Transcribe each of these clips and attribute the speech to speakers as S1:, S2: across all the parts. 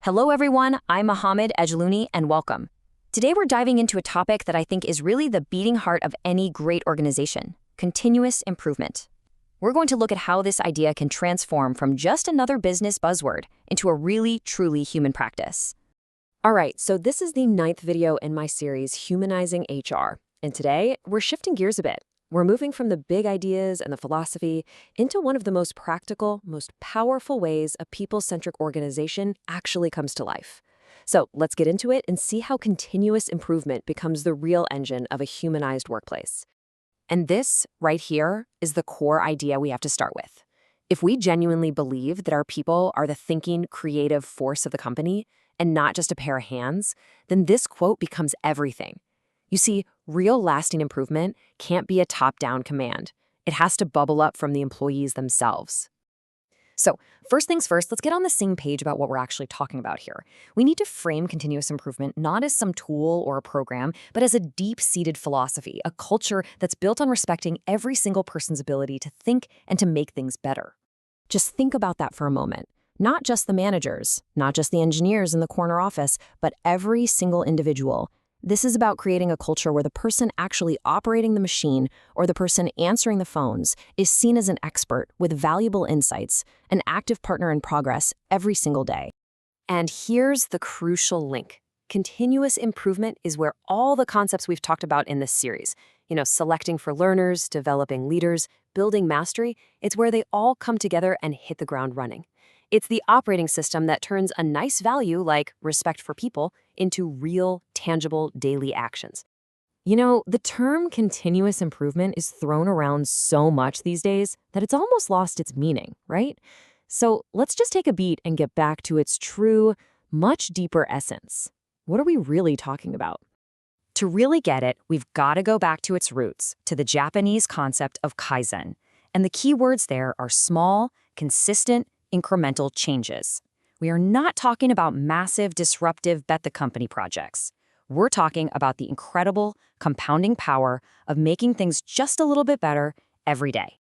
S1: Hello everyone, I'm Mohammed Ejlouni and welcome. Today we're diving into a topic that I think is really the beating heart of any great organization, continuous improvement. We're going to look at how this idea can transform from just another business buzzword into a really, truly human practice.
S2: All right, so this is the 9th video in my series, Humanizing HR. And today, we're shifting gears a bit. We're moving from the big ideas and the philosophy into one of the most practical, most powerful ways a people-centric organization actually comes to life. So let's get into it and see how continuous improvement becomes the real engine of a humanized workplace. And this, right here, is the core idea we have to start with. If we genuinely believe that our people are the thinking, creative force of the company, and not just a pair of hands, then this quote becomes everything. You see, real lasting improvement can't be a top-down command. It has to bubble up from the employees themselves. So, first things first, let's get on the same page about what we're actually talking about here. We need to frame continuous improvement not as some tool or a program, but as a deep-seated philosophy, a culture that's built on respecting every single person's ability to think and to make things better. Just think about that for a moment. Not just the managers, not just the engineers in the corner office, but every single individual. This is about creating a culture where the person actually operating the machine or the person answering the phones is seen as an expert with valuable insights, an active partner in progress every single day. And here's the crucial link. Continuous improvement is where all the concepts we've talked about in this series, selecting for learners, developing leaders, building mastery, it's where they all come together and hit the ground running. It's the operating system that turns a nice value like respect for people into real, tangible daily actions. The term continuous improvement is thrown around so much these days that it's almost lost its meaning, right? So let's just take a beat and get back to its true, much deeper essence. What are we really talking about? To really get it, we've got to go back to its roots, to the Japanese concept of Kaizen. And the key words there are small, consistent, incremental changes. We are not talking about massive, disruptive bet-the-company projects. We're talking about the incredible, compounding power of making things just a little bit better every day.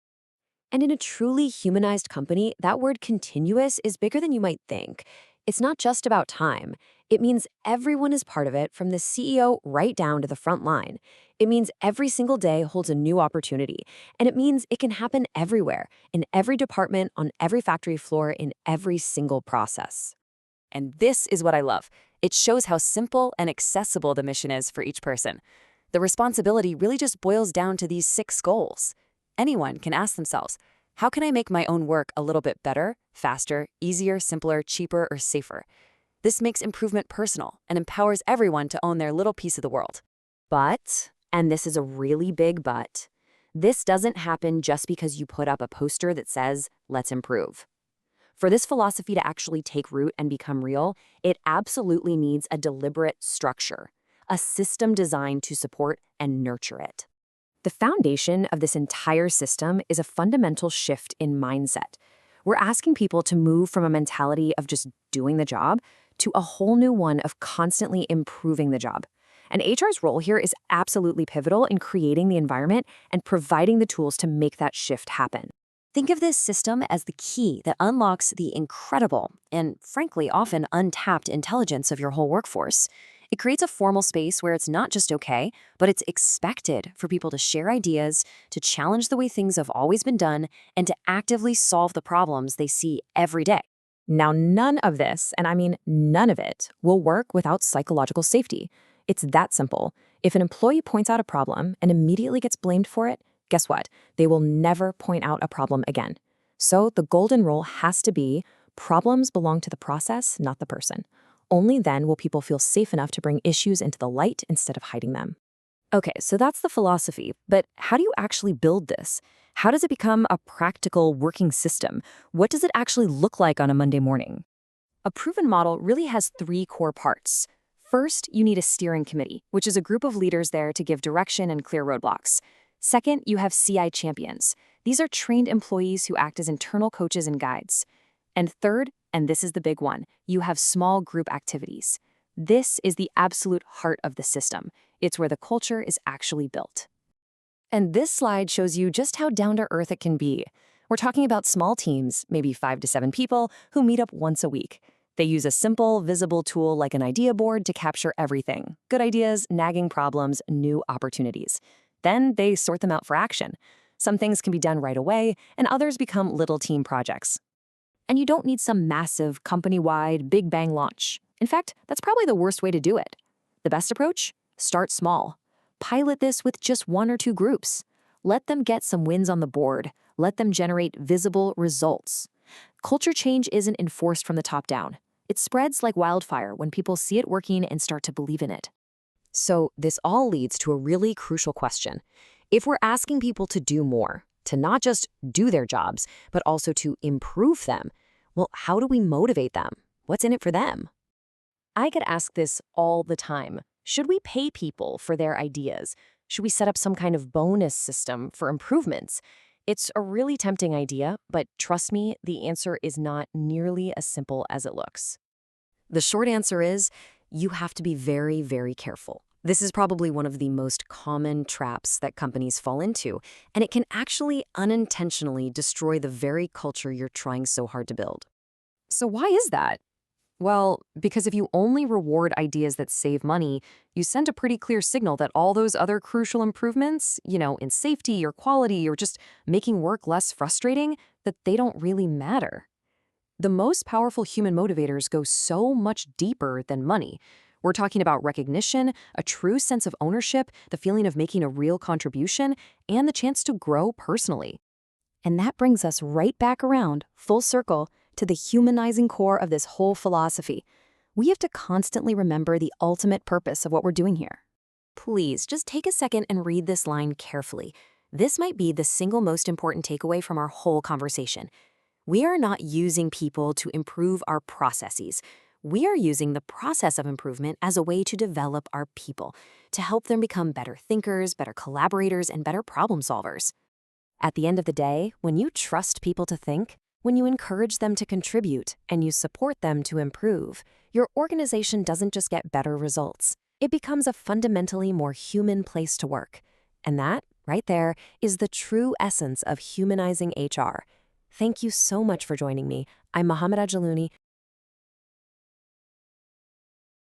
S2: And in a truly humanized company, that word continuous is bigger than you might think. It's not just about time. It means everyone is part of it, from the CEO right down to the front line. It means every single day holds a new opportunity. And it means it can happen everywhere, in every department, on every factory floor, in every single process.
S3: And this is what I love. It shows how simple and accessible the mission is for each person. The responsibility really just boils down to these 6 goals. Anyone can ask themselves, how can I make my own work a little bit better, faster, easier, simpler, cheaper, or safer? This makes improvement personal and empowers everyone to own their little piece of the world.
S2: But, and this is a really big but, this doesn't happen just because you put up a poster that says, let's improve. For this philosophy to actually take root and become real, it absolutely needs a deliberate structure, a system designed to support and nurture it. The foundation of this entire system is a fundamental shift in mindset. We're asking people to move from a mentality of just doing the job to a whole new one of constantly improving the job. And HR's role here is absolutely pivotal in creating the environment and providing the tools to make that shift happen.
S1: Think of this system as the key that unlocks the incredible and, frankly, often untapped intelligence of your whole workforce. It creates a formal space where it's not just okay, but it's expected for people to share ideas, to challenge the way things have always been done, and to actively solve the problems they see every day.
S2: Now, none of this, and I mean none of it, will work without psychological safety. It's that simple. If an employee points out a problem and immediately gets blamed for it, guess what? They will never point out a problem again. So the golden rule has to be problems belong to the process, not the person. Only then will people feel safe enough to bring issues into the light instead of hiding them. Okay, so that's the philosophy, but how do you actually build this? How does it become a practical working system? What does it actually look like on a Monday morning? A proven model really has 3 core parts. First, you need a steering committee, which is a group of leaders there to give direction and clear roadblocks. Second, you have CI champions. These are trained employees who act as internal coaches and guides. And third, and this is the big one, you have small group activities. This is the absolute heart of the system. It's where the culture is actually built. And this slide shows you just how down-to-earth it can be. We're talking about small teams, maybe 5 to 7 people, who meet up once a week.
S3: They use a simple, visible tool like an idea board to capture everything: good ideas, nagging problems, new opportunities. Then they sort them out for action. Some things can be done right away, and others become little team projects. And you don't need some massive, company-wide, big bang launch. In fact, that's probably the worst way to do it. The best approach? Start small. Pilot this with just 1 or 2 groups. Let them get some wins on the board. Let them generate visible results. Culture change isn't enforced from the top down. It spreads like wildfire when people see it working and start to believe in it.
S2: So this all leads to a really crucial question. If we're asking people to do more, to not just do their jobs, but also to improve them, well, how do we motivate them? What's in it for them?
S3: I get asked this all the time. Should we pay people for their ideas? Should we set up some kind of bonus system for improvements? It's a really tempting idea, but trust me, the answer is not nearly as simple as it looks.
S2: The short answer is you have to be very, very careful. This is probably one of the most common traps that companies fall into, and it can actually unintentionally destroy the very culture you're trying so hard to build.
S3: So why is that? Well, because if you only reward ideas that save money, you send a pretty clear signal that all those other crucial improvements, in safety or quality or just making work less frustrating, that they don't really matter. The most powerful human motivators go so much deeper than money. We're talking about recognition, a true sense of ownership, the feeling of making a real contribution, and the chance to grow personally. And that brings us right back around, full circle, to the humanizing core of this whole philosophy. We have to constantly remember the ultimate purpose of what we're doing here. Please, just take a second and read this line carefully. This might be the single most important takeaway from our whole conversation. We are not using people to improve our processes. We are using the process of improvement as a way to develop our people, to help them become better thinkers, better collaborators, and better problem solvers. At the end of the day, when you trust people to think, when you encourage them to contribute, and you support them to improve, your organization doesn't just get better results. It becomes a fundamentally more human place to work. And that, right there, is the true essence of humanizing HR. Thank you so much for joining me. I'm Mohammed Ajalouni,